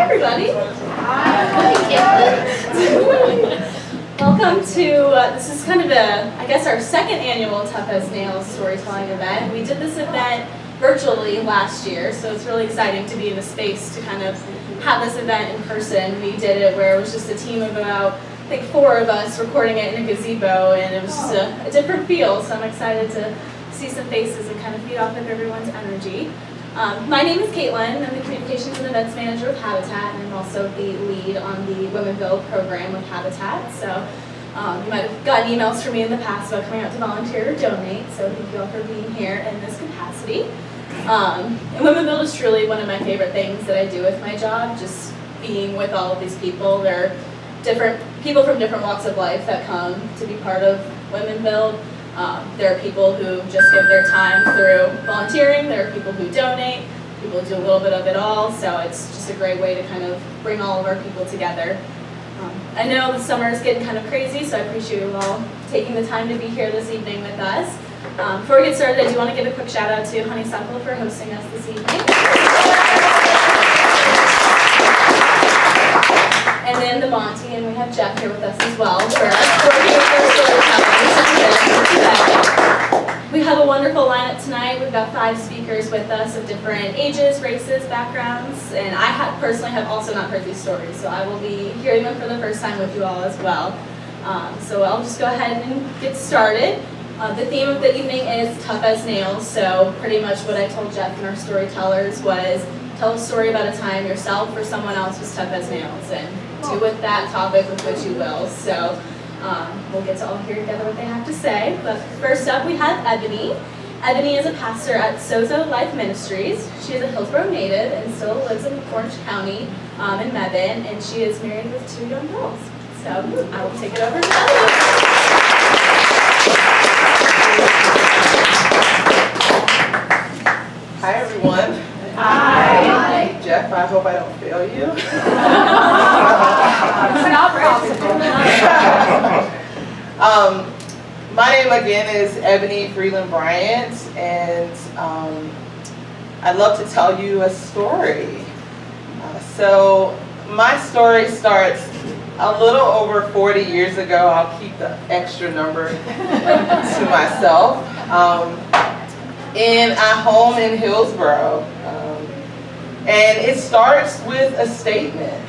everybody. Hi. Welcome to, this is kind of I guess our second annual Tough as Nails storytelling event. We did this event virtually last year, so it's really exciting to be in the space to kind of have this event in person. We did it where it was just a team of about, I think, 4 of us recording it in a gazebo, and it was just a different feel, so I'm excited to see some faces and kind of feed off of everyone's energy. My name is Caitlin. I'm the Communications and Events Manager with Habitat, and I'm also the lead on the Womenville program with Habitat. So you might have gotten emails from me in the past about coming out to volunteer or donate, so thank you all for being here in this capacity. And Womenville is truly one of my favorite things that I do with my job, just being with all of these people. They're different people from different walks of life that come to be part of Womenville. There are people who just give their time through volunteering, there are people who donate, people who do a little bit of it all, so it's just a great way to kind of bring all of our people together. I know the summer is getting kind of crazy, so I appreciate you all taking the time to be here this evening with us. Before we get started, I do want to give a quick shout out to Honeysuckle for hosting us this evening. And then the Monti, and we have Jeff here with us as well for working with our storytellers. We have a wonderful lineup tonight. We've got 5 speakers with us of different ages, races, backgrounds, and I personally have also not heard these stories, so I will be hearing them for the first time with you all as well. So I'll just go ahead and get started. The theme of the evening is Tough as Nails, so pretty much what I told Jeff and our storytellers was tell a story about a time yourself or someone else was tough as nails, and do with that topic with what you will. So we'll get to all hear together what they have to say. But first up we have Ebony. Ebony is a pastor at Sozo Life Ministries. She is a Hillsborough native and still lives in Orange County in Mebane, and she is married with 2 young girls. So I will take it over to Ebony. Hi everyone. Hi. Jeff, I hope I don't fail you. My name again is Ebony Freeland Bryant, and I'd love to tell you a story. So my story starts a little over 40 years ago. I'll keep the extra number to myself. In a home in Hillsborough. And it starts with a statement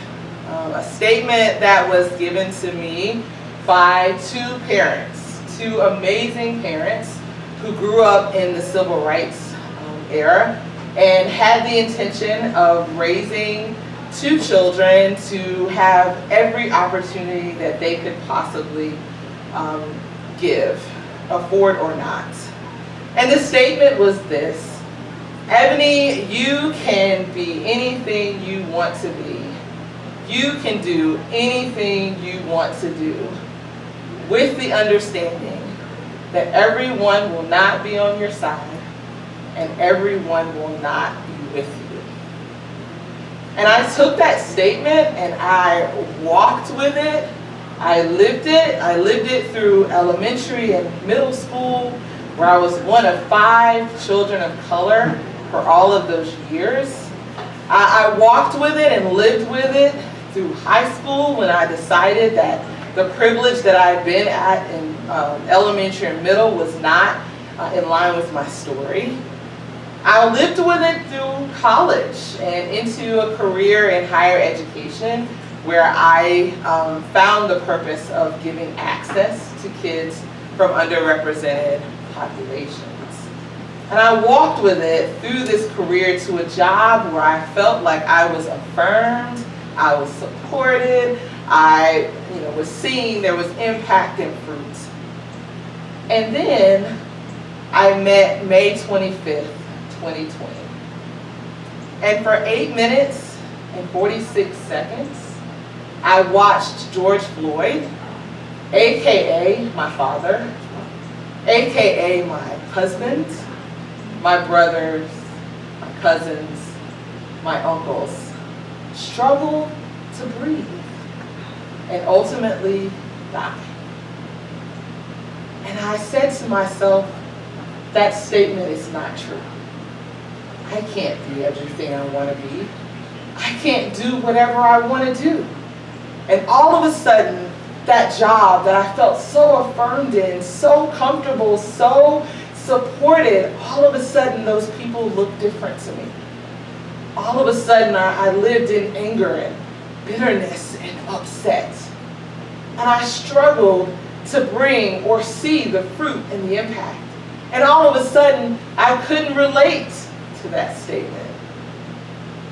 that was given to me by 2 parents, 2 amazing parents who grew up in the civil rights era and had the intention of raising 2 children to have every opportunity that they could possibly afford or not. And the statement was this: Ebony, you can be anything you want to be. You can do anything you want to do, with the understanding that everyone will not be on your side and everyone will not be with you. And I took that statement and I walked with it. I lived it. I lived it through elementary and middle school, where I was one of 5 children of color for all of those years. I walked with it and lived with it through high school, when I decided that the privilege that I had been at in elementary and middle was not in line with my story. I lived with it through college and into a career in higher education, where I found the purpose of giving access to kids from underrepresented populations. And I walked with it through this career to a job where I felt like I was affirmed, I was supported, I was seeing there was impact and fruit. And then I met May 25th, 2020. And for 8 minutes and 46 seconds, I watched George Floyd, AKA my father, AKA my husband, my brothers, my cousins, my uncles, struggle to breathe and ultimately die. And I said to myself, that statement is not true. I can't be everything I want to be. I can't do whatever I want to do. And all of a sudden, that job that I felt so affirmed in, so comfortable, so supported, all of a sudden those people looked different to me. All of a sudden I lived in anger and bitterness and upset. And I struggled to bring or see the fruit and the impact. And all of a sudden I couldn't relate to that statement.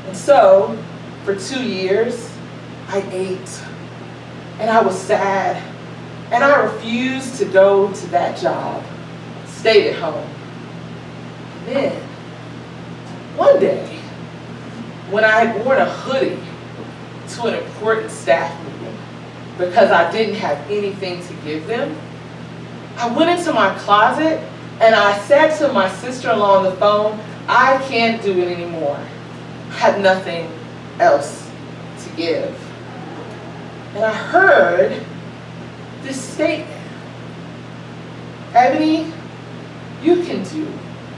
And so for 2 years I ate and I was sad and I refused to go to that job. Stayed at home. And then, one day, when I had worn a hoodie to an important staff meeting because I didn't have anything to give them, I went into my closet and I said to my sister-in-law on the phone, I can't do it anymore. I had nothing else to give. And I heard this statement, Ebony, you can do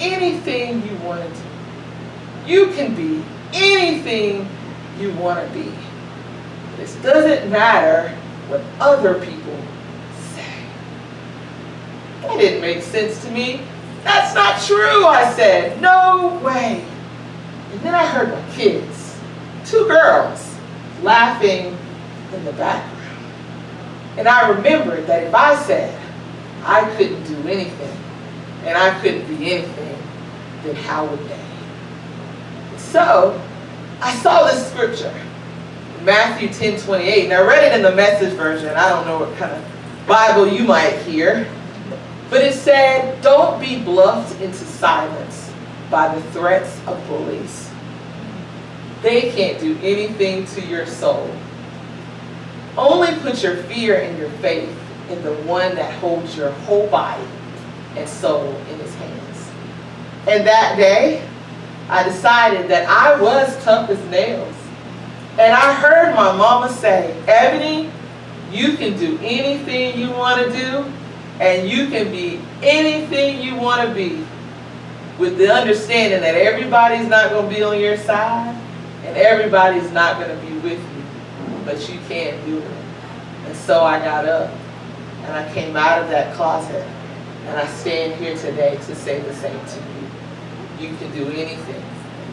anything you want to do. You can be anything you want to be. This doesn't matter what other people say. That didn't make sense to me. That's not true, I said. No way. And then I heard my kids, 2 girls, laughing in the background. And I remembered that if I said I couldn't do anything, and I couldn't be anything, then how would they? So, I saw this scripture, Matthew 10:28, and I read it in the Message version. I don't know what kind of Bible you might hear, but it said, don't be bluffed into silence by the threats of bullies. They can't do anything to your soul. Only put your fear and your faith in the one that holds your whole body and soul in his hands. And that day, I decided that I was tough as nails. And I heard my mama say, Ebony, you can do anything you want to do, and you can be anything you want to be, with the understanding that everybody's not going to be on your side, and everybody's not going to be with you, but you can do it. And so I got up, and I came out of that closet, and I stand here today to say the same to you. You can do anything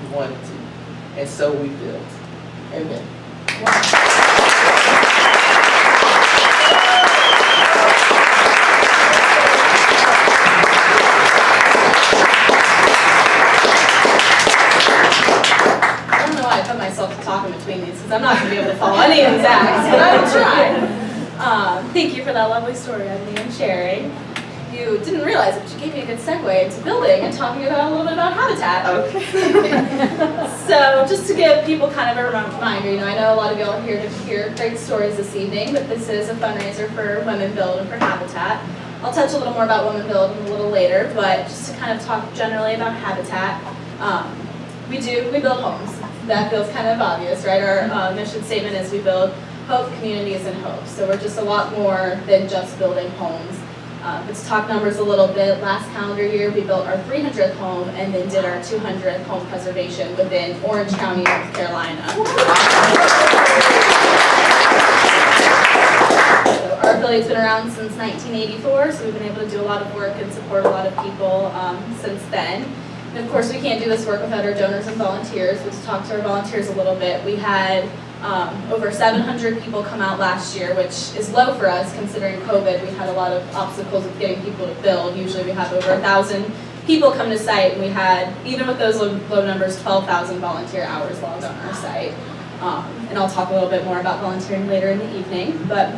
you want to. And so we build. Amen. I don't know why I put myself to talk in between these because I'm not going to be able to follow any of these acts, but I will try. Thank you for that lovely story, Ebony, and sharing. You didn't realize it, but you gave me a good segue into building and talking about a little bit about habitat. Okay. So just to give people kind of a reminder, I know a lot of y'all are here to hear great stories this evening, but this is a fundraiser for Women Build and for Habitat. I'll touch a little more about Women Build a little later, but just to kind of talk generally about habitat, we build homes. That feels kind of obvious, right? Our mission statement is we build hope, communities, and hope. So we're just a lot more than just building homes. Let's talk numbers a little bit. Last calendar year, we built our 300th home and then did our 200th home preservation within Orange County, North Carolina. So our affiliate's been around since 1984, so we've been able to do a lot of work and support a lot of people since then. And of course, we can't do this work without our donors and volunteers. Let's talk to our volunteers a little bit. We had over 700 people come out last year, which is low for us considering COVID. We had a lot of obstacles with getting people to build. Usually we have over 1,000 people come to site, and we had, even with those low numbers, 12,000 volunteer hours logged on our site. And I'll talk a little bit more about volunteering later in the evening. But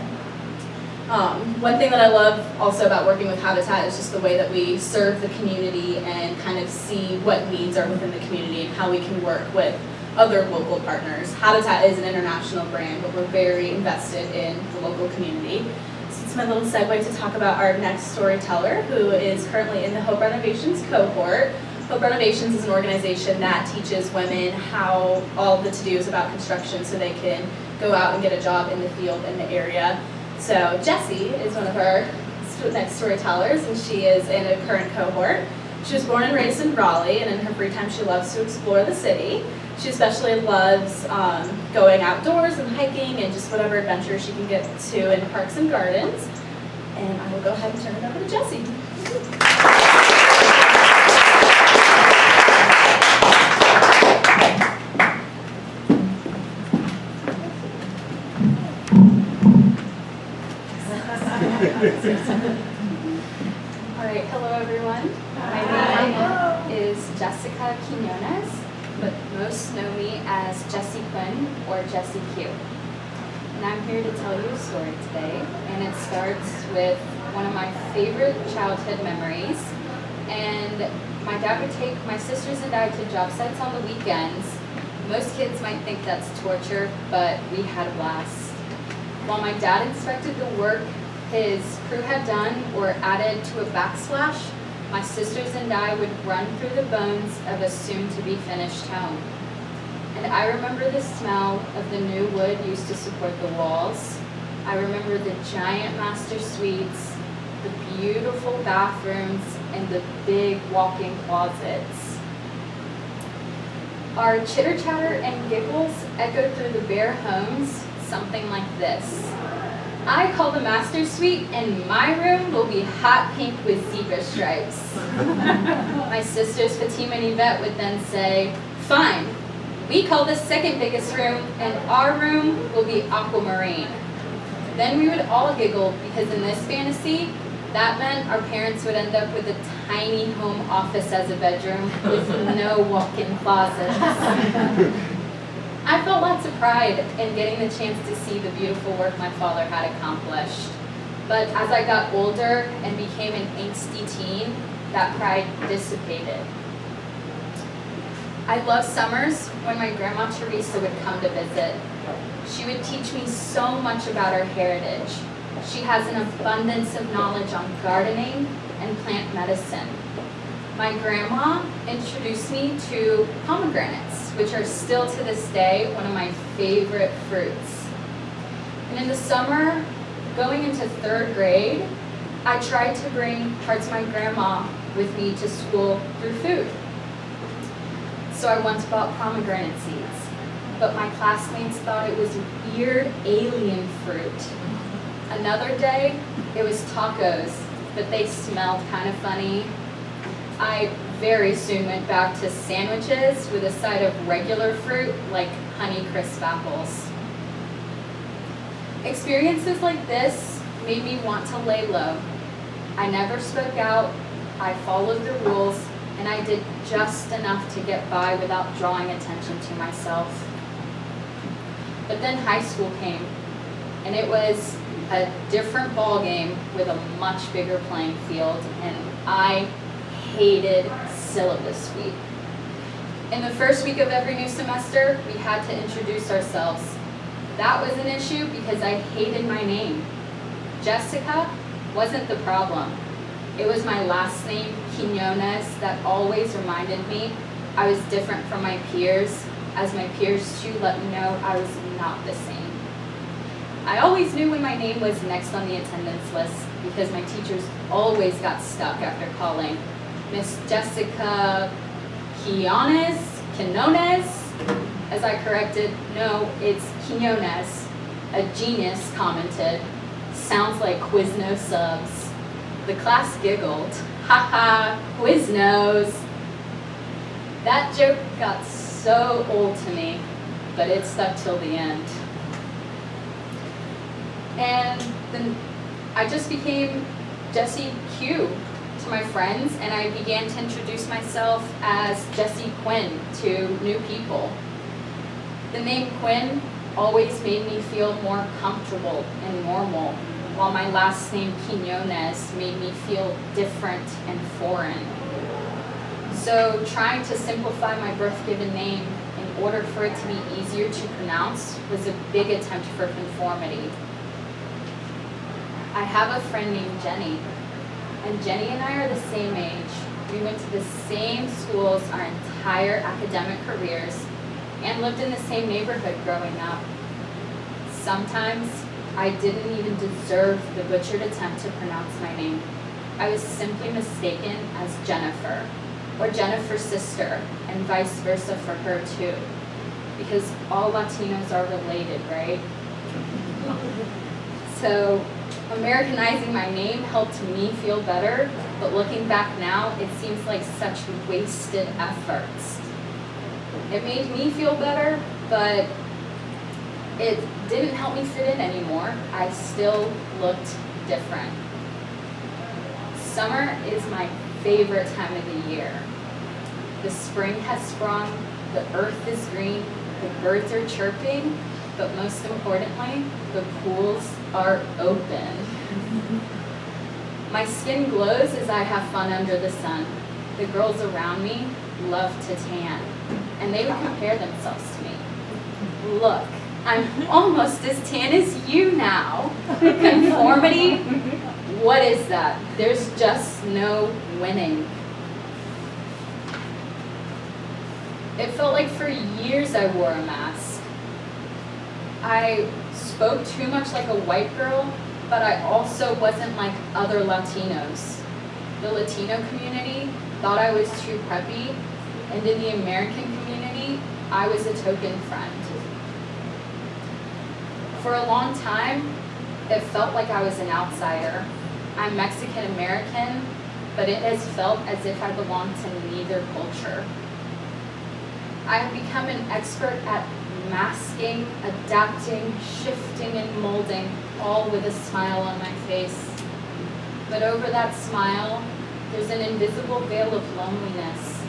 one thing that I love also about working with Habitat is just the way that we serve the community and kind of see what needs are within the community and how we can work with other local partners. Habitat is an international brand, but we're very invested in the local community. So it's my little segue to talk about our next storyteller, who is currently in the Hope Renovations cohort. Hope Renovations is an organization that teaches women how all the to-dos about construction so they can go out and get a job in the field in the area. So Jessie is one of our next storytellers, and she is in a current cohort. She was born and raised in Raleigh, and in her free time she loves to explore the city. She especially loves going outdoors and hiking and just whatever adventure she can get to in parks and gardens. And I will go ahead and turn it over to Jessie. All right, hello everyone. My name is Jessica Quinones, but most know me as Jessie Quinn or Jessie Q. And I'm here to tell you a story today, and it starts with one of my favorite childhood memories. And my dad would take my sisters and I to job sites on the weekends. Most kids might think that's torture, but we had a blast. While my dad inspected the work his crew had done or added to a backsplash, my sisters and I would run through the bones of a soon-to-be finished home. And I remember the smell of the new wood used to support the walls. I remember the giant master suites, the beautiful bathrooms, and the big walk-in closets. Our chitter-chatter and giggles echoed through the bare homes, something like this. I call the master suite, and my room will be hot pink with zebra stripes. My sisters Fatima and Yvette would then say, fine, we call the second biggest room, and our room will be aquamarine. Then we would all giggle, because in this fantasy, that meant our parents would end up with a tiny home office as a bedroom with no walk-in closets. I felt lots of pride in getting the chance to see the beautiful work my father had accomplished. But as I got older and became an angsty teen, that pride dissipated. I loved summers when my grandma Teresa would come to visit. She would teach me so much about our heritage. She has an abundance of knowledge on gardening and plant medicine. My grandma introduced me to pomegranates, which are still to this day one of my favorite fruits. And in the summer, going into 3rd grade, I tried to bring parts of my grandma with me to school through food. So I once bought pomegranate seeds, but my classmates thought it was weird alien fruit. Another day, it was tacos, but they smelled kind of funny. I very soon went back to sandwiches with a side of regular fruit like Honeycrisp apples. Experiences like this made me want to lay low. I never spoke out, I followed the rules, and I did just enough to get by without drawing attention to myself. But then high school came, and it was a different ball game with a much bigger playing field, and I hated syllabus week. In the first week of every new semester, we had to introduce ourselves. That was an issue because I hated my name. Jessica wasn't the problem. It was my last name, Quinones, that always reminded me I was different from my peers, as my peers too let me know I was not the same. I always knew when my name was next on the attendance list because my teachers always got stuck after calling Miss Jessica Quinones, as I corrected, no, it's Quinones. A genius commented, sounds like Quiznos subs. The class giggled, haha, Quiznos. That joke got so old to me, but it stuck till the end. And then I just became Jessie Q to my friends, and I began to introduce myself as Jessie Quinn to new people. The name Quinn always made me feel more comfortable and normal, while my last name Quinones made me feel different and foreign. So trying to simplify my birth-given name in order for it to be easier to pronounce was a big attempt for conformity. I have a friend named Jenny, and Jenny and I are the same age. We went to the same schools our entire academic careers and lived in the same neighborhood growing up. Sometimes I didn't even deserve the butchered attempt to pronounce my name. I was simply mistaken as Jennifer, or Jennifer's sister, and vice versa for her too. because all Latinos are related, right? So Americanizing my name helped me feel better, but looking back now, it seems like such wasted efforts. It made me feel better, but it didn't help me fit in anymore. I still looked different. Summer is my favorite time of the year. The spring has sprung, the earth is green, the birds are chirping, but most importantly, the pools are open. My skin glows as I have fun under the sun. The girls around me love to tan, and they would compare themselves to me. Look, I'm almost as tan as you now. Conformity? What is that? There's just no winning. It felt like for years I wore a mask. I spoke too much like a white girl, but I also wasn't like other Latinos. The Latino community thought I was too preppy, and in the American community, I was a token friend. For a long time, it felt like I was an outsider. I'm Mexican American, but it has felt as if I belong to neither culture. I have become an expert at masking, adapting, shifting, and molding, all with a smile on my face. But over that smile, there's an invisible veil of loneliness.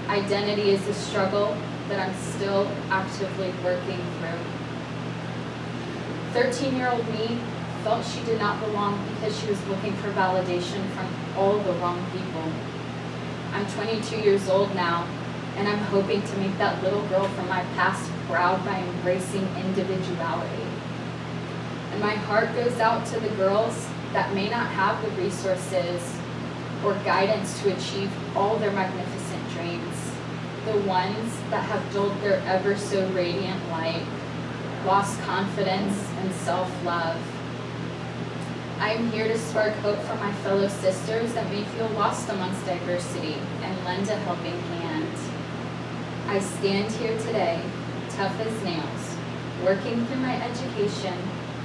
Identity is a struggle that I'm still actively working through. 13-year-old me felt she did not belong because she was looking for validation from all the wrong people. I'm 22 years old now, and I'm hoping to make that little girl from my past proud by embracing individuality. And my heart goes out to the girls that may not have the resources or guidance to achieve all their magnificent dreams, the ones that have dulled their ever so radiant light, lost confidence and self-love. I am here to spark hope for my fellow sisters that may feel lost amongst diversity and lend a helping hand. I stand here today, tough as nails, working through my education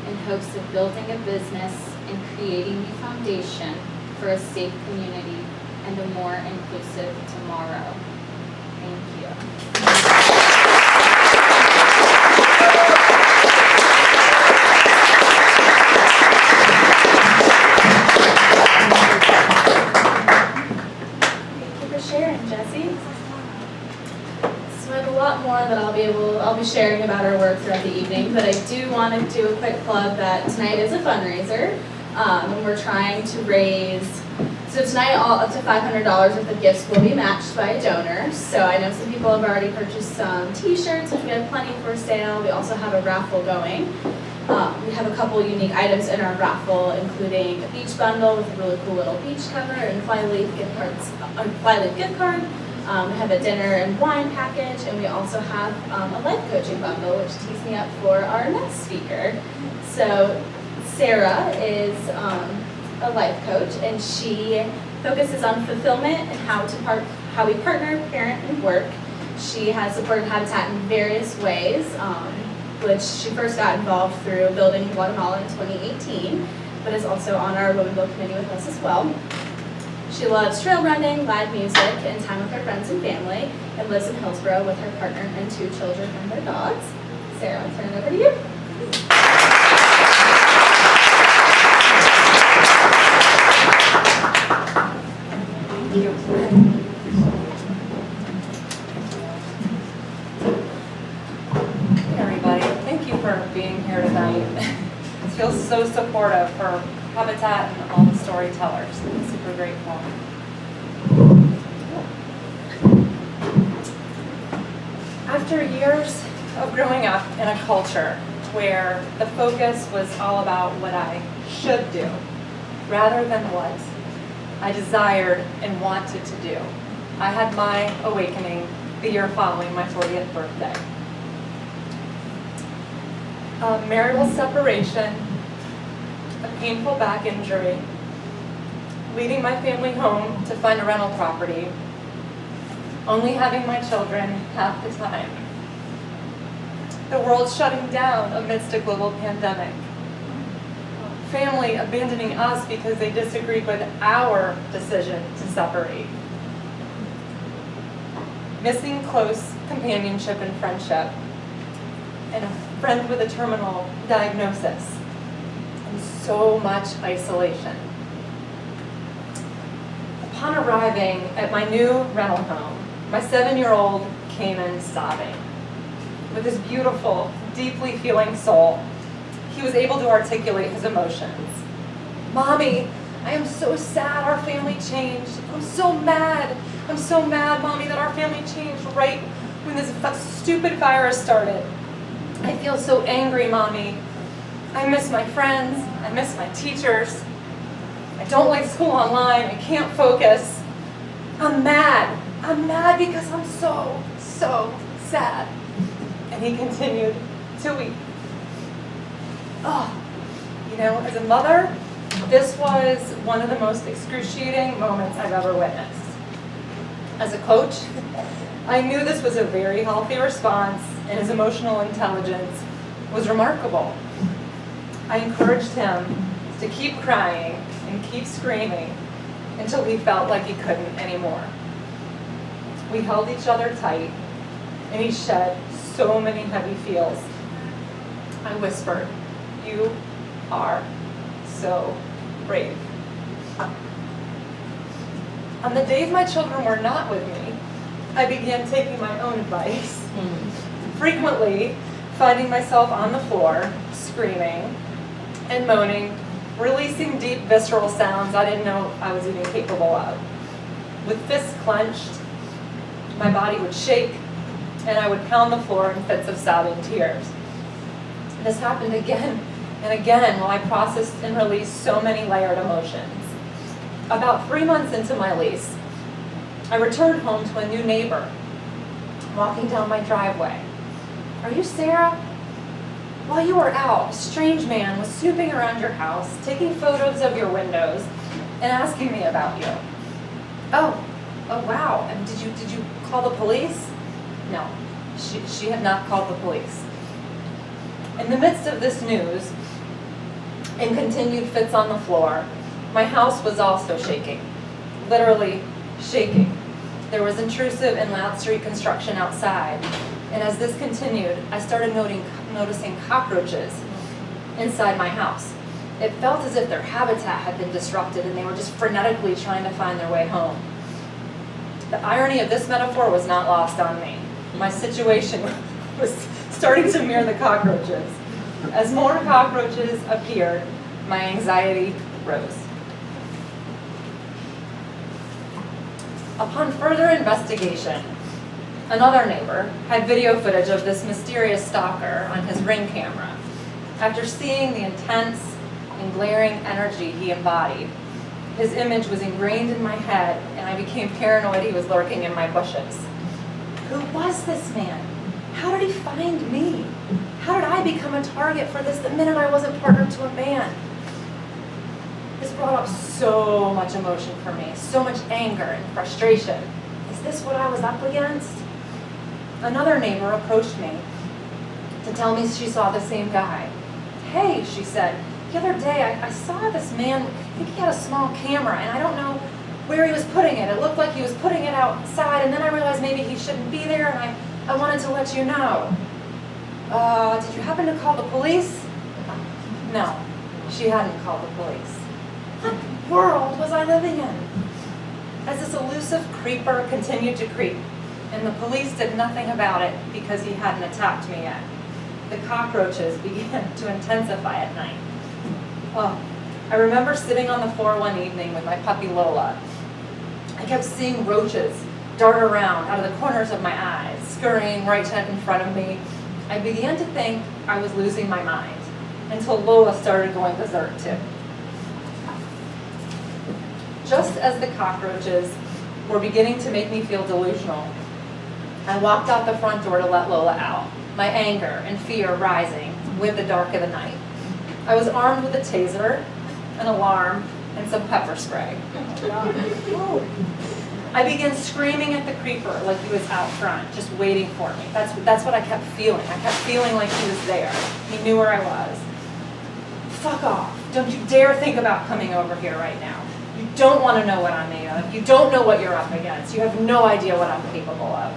in hopes of building a business and creating the foundation for a safe community and a more inclusive tomorrow. Thank you. That I'll be sharing about our work throughout the evening, but I do want to do a quick plug that tonight is a fundraiser, and we're trying to raise, so tonight all up to $500 worth of gifts will be matched by donors. So I know some people have already purchased some t-shirts, which we have plenty for sale. We also have a raffle going. We have a couple unique items in our raffle, including a beach bundle with a really cool little beach cover and Flyleaf gift card. We have a dinner and wine package, and we also have a life coaching bundle, which tees me up for our next speaker. So Sarah is a life coach, and she focuses on fulfillment and how we partner, parent, and work. She has supported Habitat in various ways, which she first got involved through building in Guatemala in 2018, but is also on our Women Build committee with us as well. She loves trail running, live music, and time with her friends and family, and lives in Hillsborough with her partner and 2 children and their dogs. Sarah, I'll turn it over to you. Hey everybody, thank you for being here tonight. It feels so supportive for Habitat and all the storytellers. I'm super grateful. After years of growing up in a culture where the focus was all about what I should do rather than what I desired and wanted to do, I had my awakening the year following my 40th birthday. A marital separation, a painful back injury, leading my family home to find a rental property, only having my children half the time, The world shutting down amidst a global pandemic. Family abandoning us because they disagreed with our decision to separate. Missing close companionship and friendship. And a friend with a terminal diagnosis. And so much isolation. Upon arriving at my new rental home, my 7-year-old came in sobbing. With his beautiful, deeply feeling soul, he was able to articulate his emotions. "Mommy, I am so sad our family changed. I'm so mad, Mommy, that our family changed right when this stupid virus started. I feel so angry, Mommy. I miss my friends, I miss my teachers. I don't like school online, I can't focus. I'm mad because I'm so sad." And he continued to weep. Oh, as a mother, this was one of the most excruciating moments I've ever witnessed. As a coach, I knew this was a very healthy response, and his emotional intelligence was remarkable. I encouraged him to keep crying and keep screaming until he felt like he couldn't anymore. We held each other tight, and he shed so many heavy feels. I whispered, "You are so brave." On the days my children were not with me, I began taking my own advice. Frequently finding myself on the floor, screaming and moaning, releasing deep visceral sounds I didn't know I was even capable of. With fists clenched, my body would shake, and I would pound the floor in fits of sobbing tears. This happened again and again while I processed and released so many layered emotions. About 3 months into my lease, I returned home to a new neighbor, walking down my driveway. "Are you Sarah? While you were out, a strange man was snooping around your house, taking photos of your windows, and asking me about you." Oh wow, and did you call the police?" No, she had not called the police. In the midst of this news and continued fits on the floor, my house was also shaking, literally shaking. There was intrusive and loud street construction outside, and as this continued, I started noticing cockroaches inside my house. It felt as if their habitat had been disrupted and they were just frenetically trying to find their way home. The irony of this metaphor was not lost on me. My situation was starting to mirror the cockroaches. As more cockroaches appeared, my anxiety rose. Upon further investigation, another neighbor had video footage of this mysterious stalker on his Ring camera. After seeing the intense and glaring energy he embodied, his image was ingrained in my head, and I became paranoid he was lurking in my bushes. Who was this man? How did he find me? How did I become a target for this the minute I wasn't partnered to a man? This brought up so much emotion for me, so much anger and frustration. Is this what I was up against? Another neighbor approached me to tell me she saw the same guy. "Hey," she said, "the other day I saw this man, I think he had a small camera, and I don't know where he was putting it. It looked like he was putting it outside, and then I realized maybe he shouldn't be there, and I wanted to let you know. Did you happen to call the police?" No, she hadn't called the police. What world was I living in? As this elusive creeper continued to creep, and the police did nothing about it because he hadn't attacked me yet, the cockroaches began to intensify at night. I remember sitting on the floor one evening with my puppy Lola. I kept seeing roaches dart around out of the corners of my eyes, scurrying right in front of me. I began to think I was losing my mind, until Lola started going berserk too. Just as the cockroaches were beginning to make me feel delusional, I walked out the front door to let Lola out, my anger and fear rising with the dark of the night. I was armed with a taser, an alarm, and some pepper spray. I began screaming at the creeper like he was out front, just waiting for me. That's what I kept feeling. I kept feeling like he was there. He knew where I was. Fuck off. Don't you dare think about coming over here right now. You don't want to know what I'm made of. You don't know what you're up against. You have no idea what I'm capable of.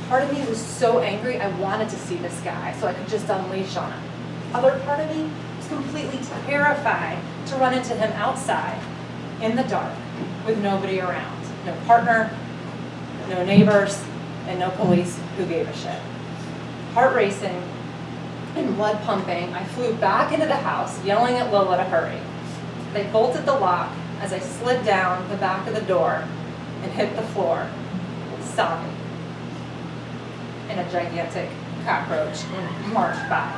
Part of me was so angry I wanted to see this guy so I could just unleash on him. Other part of me was completely terrified to run into him outside, in the dark, with nobody around. No partner, no neighbors, and no police who gave a shit. Heart racing and blood pumping, I flew back into the house, yelling at Lola to hurry. They bolted the lock as I slid down the back of the door and hit the floor, sobbing. And a gigantic cockroach marched by.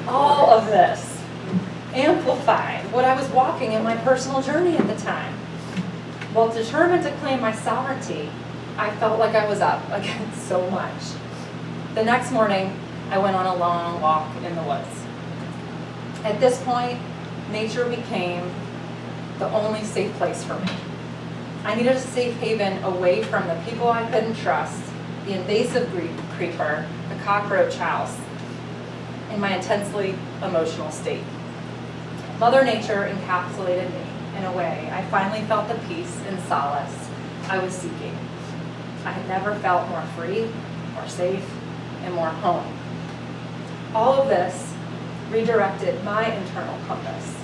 All of this amplified what I was walking in my personal journey at the time. While determined to claim my sovereignty, I felt like I was up against so much. The next morning, I went on a long walk in the woods. At this point, nature became the only safe place for me. I needed a safe haven away from the people I couldn't trust, the invasive creeper, the cockroach house, and my intensely emotional state. Mother Nature encapsulated me in a way I finally felt the peace and solace I was seeking. I had never felt more free, more safe, and more home. All of this redirected my internal compass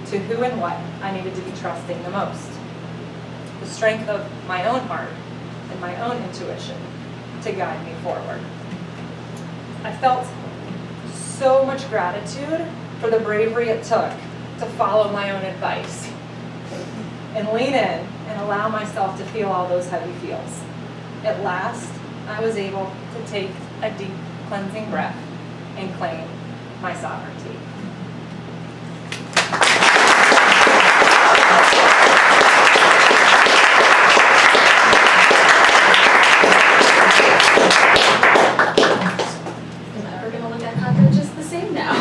to who and what I needed to be trusting the most. The strength of my own heart and my own intuition to guide me forward. I felt so much gratitude for the bravery it took to follow my own advice and lean in and allow myself to feel all those heavy feels. At last, I was able to take a deep cleansing breath and claim my sovereignty. I'm never gonna look at cockroaches the same now.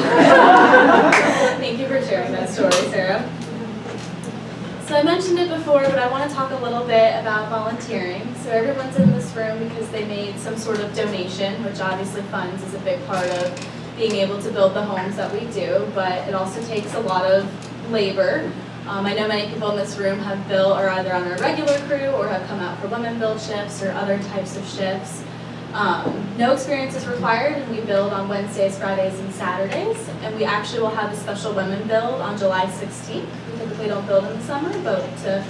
Thank you for sharing that story, Sarah. So I mentioned it before, but I want to talk a little bit about volunteering. So everyone's in this room because they made some sort of donation, which obviously funds is a big part of being able to build the homes that we do, but it also takes a lot of labor. I know many people in this room have built or either on our regular crew or have come out for women build shifts or other types of shifts. No experience is required, and we build on Wednesdays, Fridays, and Saturdays. And we actually will have a special women build on July 16th. We typically don't build in the summer, but to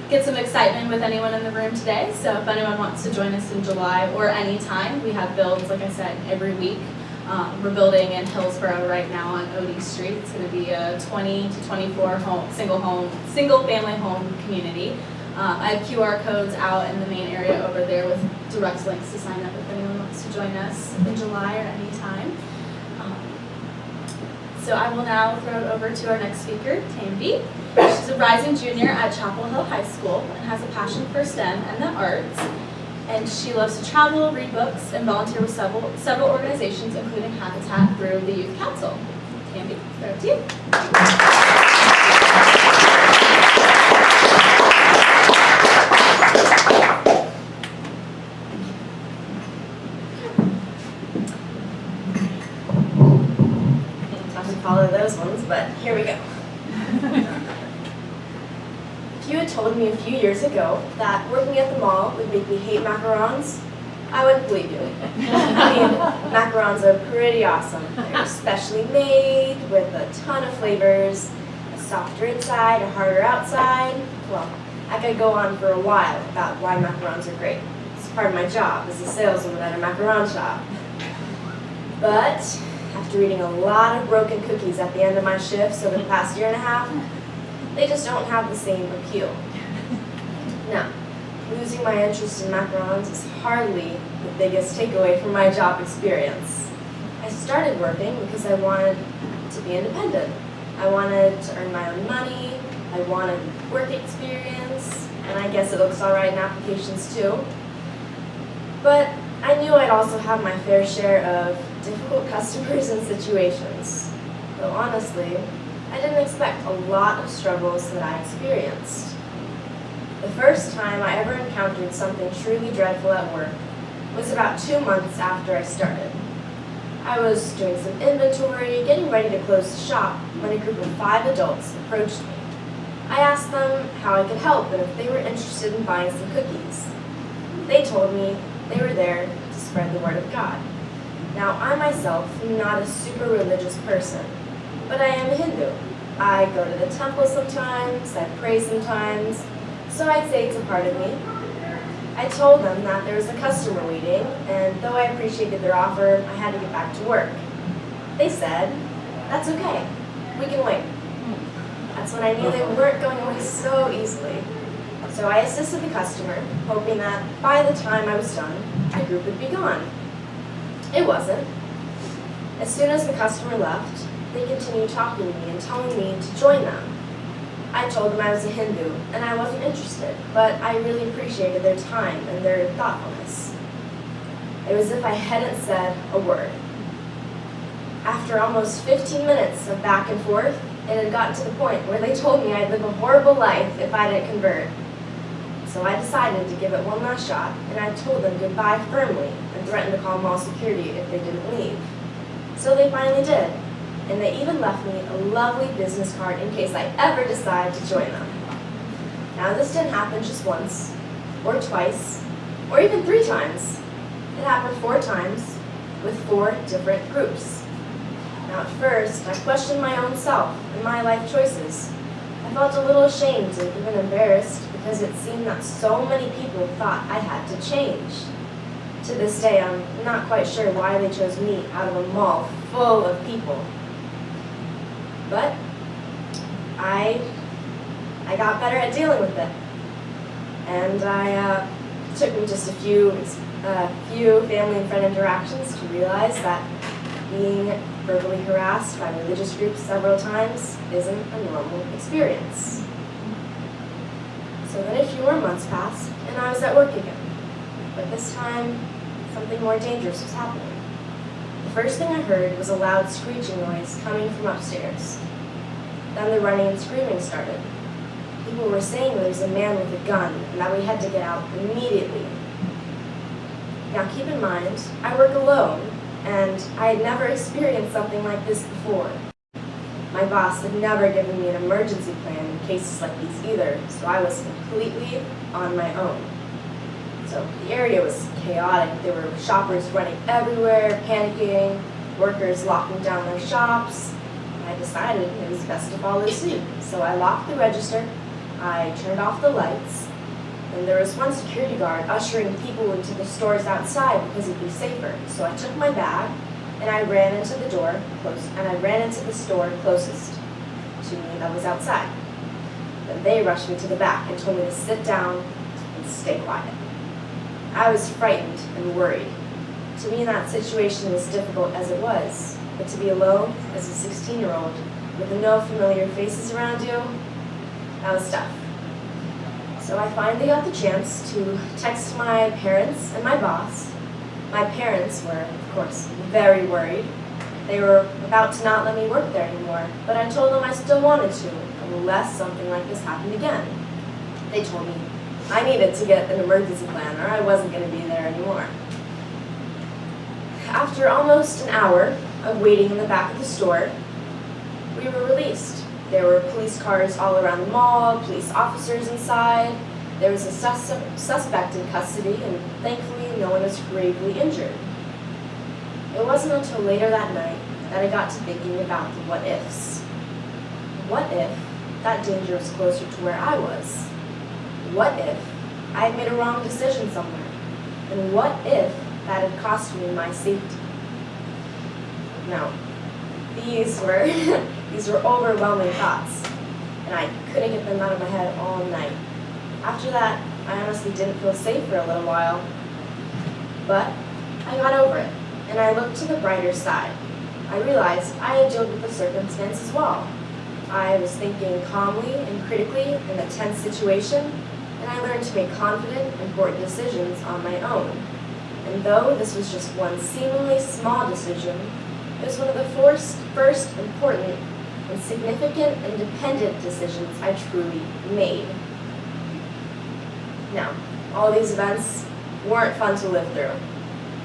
get some excitement with anyone in the room today. So if anyone wants to join us in July or any time, we have builds, like I said, every week. We're building in Hillsborough right now on Odie Street. It's going to be a 20 to 24 single family home community. I have QR codes out in the main area over there with direct links to sign up if anyone wants to join us in July or any time. So I will now throw it over to our next speaker, Tambi. She's a rising junior at Chapel Hill High School and has a passion for STEM and the arts. And she loves to travel, read books, and volunteer with several organizations, including Habitat through the Youth Council. Tambi, throw it to you. Follow those ones, but here we go. If you had told me a few years ago that working at the mall would make me hate macarons, I wouldn't believe you. I mean, macarons are pretty awesome. They're specially made with a ton of flavors, a softer inside, a harder outside. Well, I could go on for a while about why macarons are great. It's part of my job as a saleswoman at a macaron shop. But after eating a lot of broken cookies at the end of my shifts over the past year and a half, they just don't have the same appeal. Now, losing my interest in macarons is hardly the biggest takeaway from my job experience. I started working because I wanted to be independent. I wanted to earn my own money, I wanted work experience, and I guess it looks alright in applications too. But I knew I'd also have my fair share of difficult customers and situations. Though honestly, I didn't expect a lot of struggles that I experienced. The first time I ever encountered something truly dreadful at work was about 2 months after I started. I was doing some inventory, getting ready to close the shop, when a group of 5 adults approached me. I asked them how I could help and if they were interested in buying some cookies. They told me they were there to spread the word of God. Now, I myself am not a super religious person, but I am a Hindu. I go to the temple sometimes, I pray sometimes, so I'd say it's a part of me. I told them that there was a customer waiting, and though I appreciated their offer, I had to get back to work. They said, "That's okay, we can wait." That's when I knew they weren't going away so easily. So I assisted the customer, hoping that by the time I was done, the group would be gone. It wasn't. As soon as the customer left, they continued talking to me and telling me to join them. I told them I was a Hindu and I wasn't interested, but I really appreciated their time and their thoughtfulness. It was as if I hadn't said a word. After almost 15 minutes of back and forth, it had gotten to the point where they told me I'd live a horrible life if I didn't convert. So I decided to give it one last shot, and I told them goodbye firmly and threatened to call mall security if they didn't leave. So they finally did, and they even left me a lovely business card in case I ever decide to join them. Now this didn't happen just once, or twice, or even 3 times. It happened 4 times with 4 different groups. Now at first, I questioned my own self and my life choices. I felt a little ashamed and even embarrassed because it seemed that so many people thought I had to change. To this day, I'm not quite sure why they chose me out of a mall full of people. But I got better at dealing with it. And it took me just a few family and friend interactions to realize that being verbally harassed by religious groups several times isn't a normal experience. So then a few more months passed, and I was at work again. But this time, something more dangerous was happening. The first thing I heard was a loud screeching noise coming from upstairs. Then the running and screaming started. People were saying there was a man with a gun and that we had to get out immediately. Now keep in mind, I work alone, and I had never experienced something like this before. My boss had never given me an emergency plan in cases like these either, so I was completely on my own. So the area was chaotic. There were shoppers running everywhere, panicking, workers locking down their shops. I decided it was best to follow suit. So I locked the register, I turned off the lights, and there was one security guard ushering people into the stores outside because it'd be safer. So I took my bag and I ran into the store closest to me that was outside. Then they rushed me to the back and told me to sit down and stay quiet. I was frightened and worried. To me, that situation was difficult as it was, but to be alone as a 16-year-old with no familiar faces around you, that was tough. So I finally got the chance to text my parents and my boss. My parents were, of course, very worried. They were about to not let me work there anymore, but I told them I still wanted to, unless something like this happened again. They told me I needed to get an emergency plan or I wasn't going to be there anymore. After almost an hour of waiting in the back of the store, we were released. There were police cars all around the mall, police officers inside. There was a suspect in custody, and thankfully no one was gravely injured. It wasn't until later that night that I got to thinking about the what-ifs. What if that danger was closer to where I was? What if I had made a wrong decision somewhere? And what if that had cost me my safety? Now, these were overwhelming thoughts, and I couldn't get them out of my head all night. After that, I honestly didn't feel safe for a little while, but I got over it, and I looked to the brighter side. I realized I had dealt with the circumstance as well. I was thinking calmly and critically in a tense situation, and I learned to make confident, important decisions on my own. And though this was just one seemingly small decision, it was one of the first important and significant independent decisions I truly made. Now, all these events weren't fun to live through,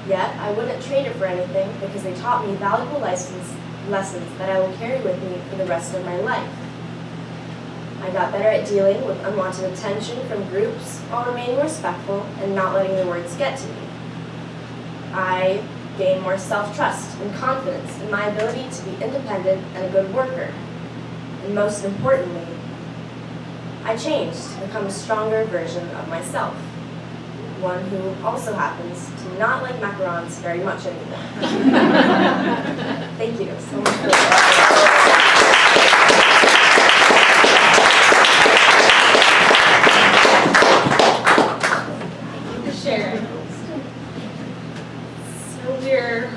yet I wouldn't trade it for anything because they taught me valuable lessons that I will carry with me for the rest of my life. I got better at dealing with unwanted attention from groups while remaining respectful and not letting the words get to me. I gained more self-trust and confidence in my ability to be independent and a good worker. And most importantly, I changed to become a stronger version of myself, one who also happens to not like macarons very much anymore. Thank you so much for that. Sharon. So we're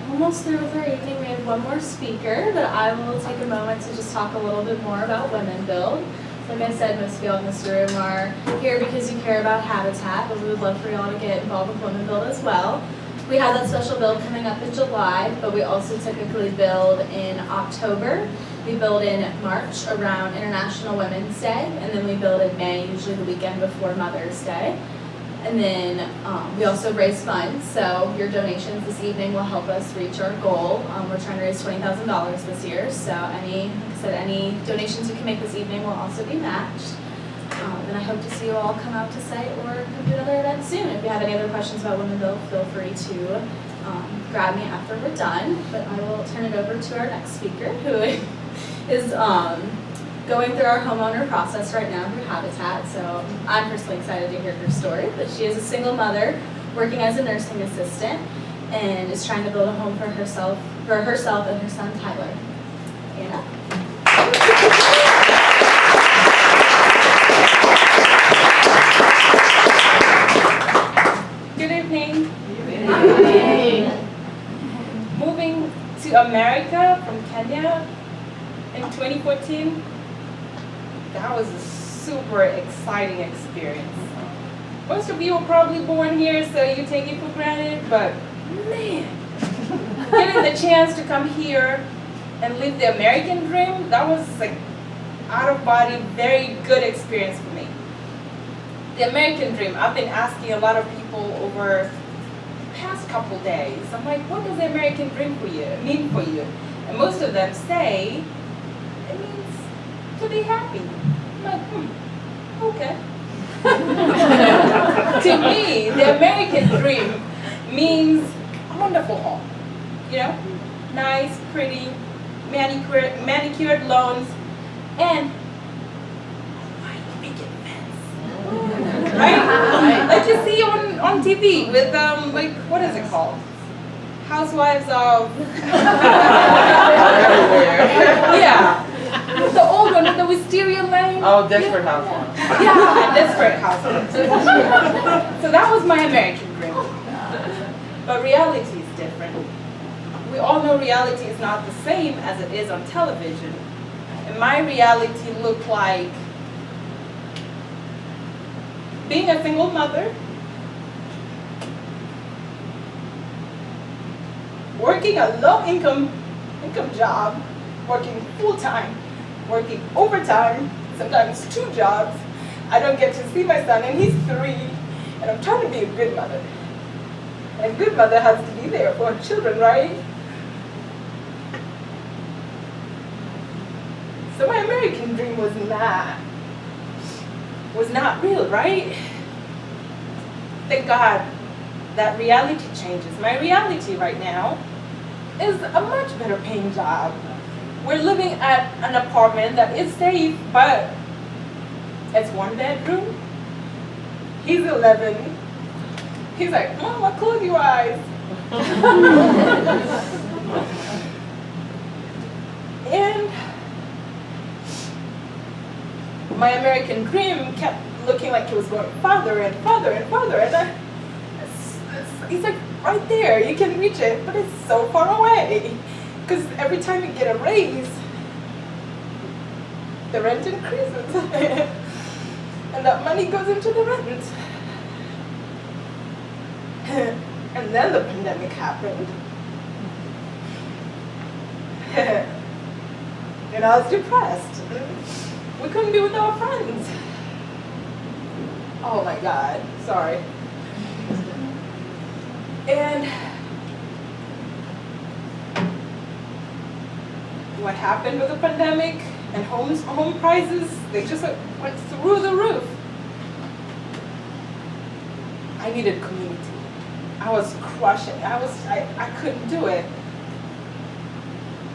almost through with our evening. We have one more speaker, but I will take a moment to just talk a little bit more about Women Build. Like I said, most of y'all in this room are here because you care about Habitat, but we would love for y'all to get involved with Women Build as well. We have that special build coming up in July, but we also typically build in October. We build in March around International Women's Day, and then we build in May, usually the weekend before Mother's Day. And then we also raise funds, so your donations this evening will help us reach our goal. We're trying to raise $20,000 this year, so any donations you can make this evening will also be matched. And I hope to see you all come out to site or come to another event soon. If you have any other questions about Women Build, feel free to grab me after we're done. But I will turn it over to our next speaker, who is going through our homeowner process right now through Habitat, so I'm personally excited to hear her story. But she is a single mother working as a nursing assistant and is trying to build a home for herself and her son Tyler. Anna? Good evening. Good evening. Moving to America from Kenya in 2014. That was a super exciting experience. Most of you were probably born here, so you take it for granted, but man, getting the chance to come here and live the American dream, that was like out-of-body, very good experience for me. The American dream, I've been asking a lot of people over the past couple days, I'm like, what does the American dream mean for you? And most of them say, it means to be happy. I'm like, okay. To me, the American dream means a wonderful home. You know, nice, pretty, manicured lawns, and a white picket fence. Right? Like you see on TV with like, what is it called? Housewives of yeah. The old one with the wisteria lane. Oh, Desperate Housewives. Yeah, Desperate Housewives. So that was my American dream. But reality is different. We all know reality is not the same as it is on television. And my reality looked like being a single mother, working a low-income job, working full-time, working overtime, sometimes 2 jobs. I don't get to see my son, and he's 3, and I'm trying to be a good mother. And a good mother has to be there for her children, right? So my American dream was not real, right? Thank God that reality changes. My reality right now is a much better paying job. We're living at an apartment that is safe, but it's 1 bedroom. He's 11. He's like, Mama, close your eyes. And my American dream kept looking like it was going farther and farther and farther. And it's like right there, you can reach it, but it's so far away. Because every time you get a raise, the rent increases. And that money goes into the rent. And then the pandemic happened. and I was depressed. We couldn't be with our friends. Oh my God, sorry. And what happened with the pandemic and home prices, they just went through the roof. I needed community. I was crushing. I couldn't do it.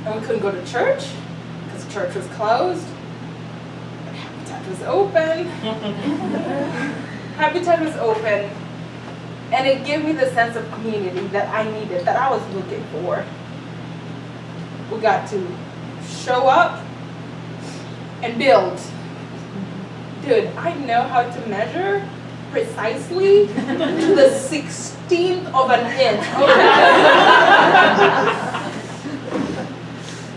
And we couldn't go to church because church was closed. But Habitat was open. Habitat was open. And it gave me the sense of community that I needed, that I was looking for. We got to show up and build. Dude, I know how to measure precisely to the 16th of an inch.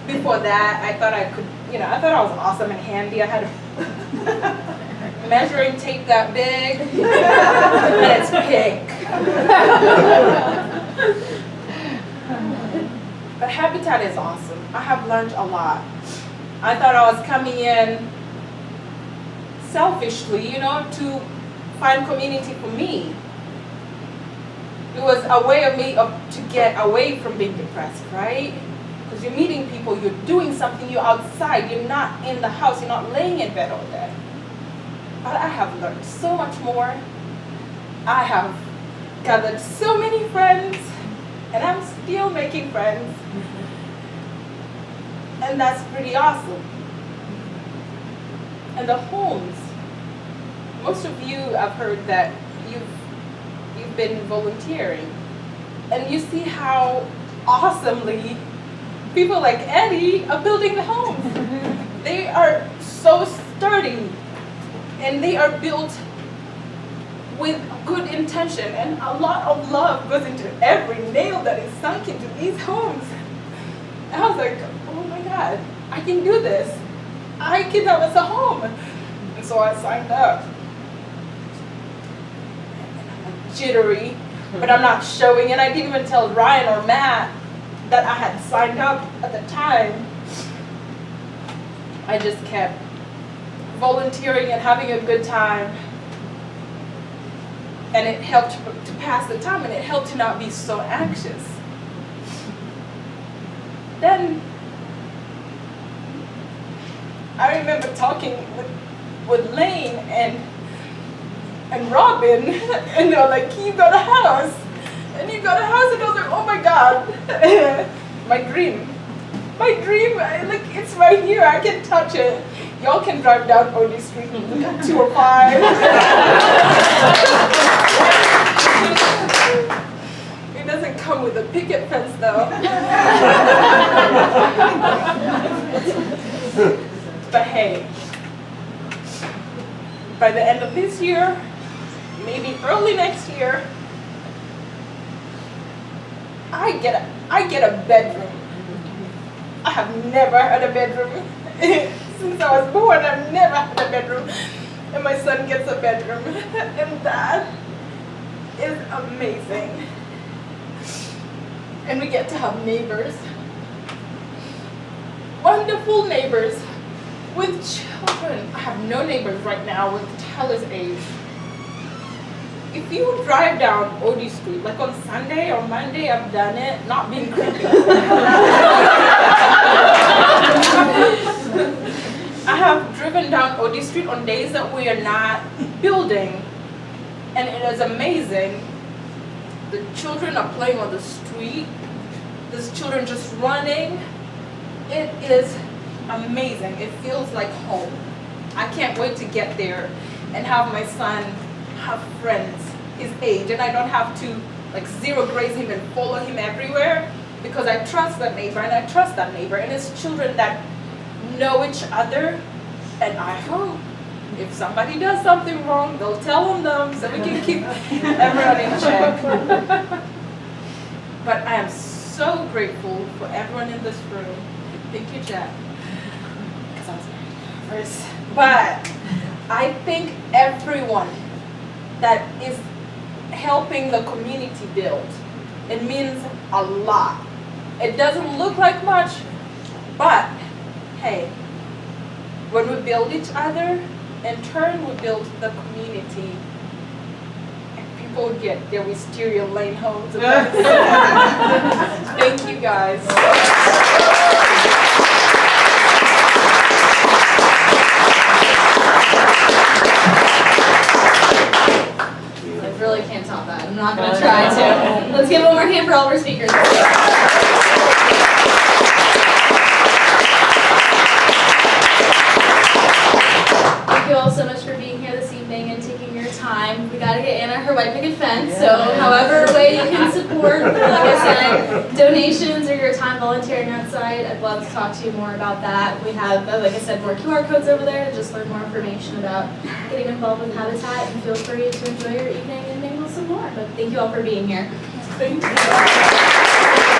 Before that, I thought I could, I thought I was awesome and handy. I had a measuring tape that big, and it's pink. But Habitat is awesome. I have learned a lot. I thought I was coming in selfishly, to find community for me. It was a way of me to get away from being depressed, right? Because you're meeting people, you're doing something, you're outside, you're not in the house, you're not laying in bed all day. But I have learned so much more. I have gathered so many friends, and I'm still making friends. And that's pretty awesome. And the homes. Most of you, I've heard that you've been volunteering. And you see how awesomely people like Eddie are building the homes. They are so sturdy. And they are built with good intention. And a lot of love goes into every nail that is sunk into these homes. And I was like, oh my God, I can do this. I can have us a home. And so I signed up. I'm jittery, but I'm not showing it. I didn't even tell Ryan or Matt that I had signed up at the time. I just kept volunteering and having a good time. And it helped to pass the time, and it helped to not be so anxious. Then I remember talking with Lane and Robin, and they were like, you got a house. And you got a house, and I was like, oh my God. My dream, like it's right here, I can touch it. Y'all can drive down Monti Street and look at 205. It doesn't come with a picket fence though. But hey, by the end of this year, maybe early next year, I get a bedroom. I have never had a bedroom. Since I was born, I've never had a bedroom. And my son gets a bedroom. And that is amazing. And we get to have neighbors. Wonderful neighbors with children. I have no neighbors right now with Tyler's age. If you drive down Monti Street, like on Sunday or Monday, I've done it, not being creepy. I have driven down Monti Street on days that we are not building, and it is amazing. The children are playing on the street. There's children just running. It is amazing. It feels like home. I can't wait to get there and have my son have friends his age, and I don't have to like zero graze him and follow him everywhere, because I trust that neighbor and I trust that neighbor, and it's children that know each other, and I hope if somebody does something wrong, they'll tell them so we can keep everyone in check. But I am so grateful for everyone in this room. Thank you, Jack, because I was very nervous. But I think everyone that is helping the community build, it means a lot. It doesn't look like much, but hey, when we build each other, in turn we build the community. And people get their wisteria lane homes. Thank you guys. I really can't top that. I'm not going to try to. Let's give one more hand for all of our speakers. Thank you all so much for being here this evening and taking your time. We got to get Anna her white picket fence, so however way you can support, like I said, donations or your time volunteering outside, I'd love to talk to you more about that. We have, like I said, more QR codes over there to just learn more information about getting involved with Habitat, and feel free to enjoy your evening and mingle some more. But thank you all for being here. Thank you.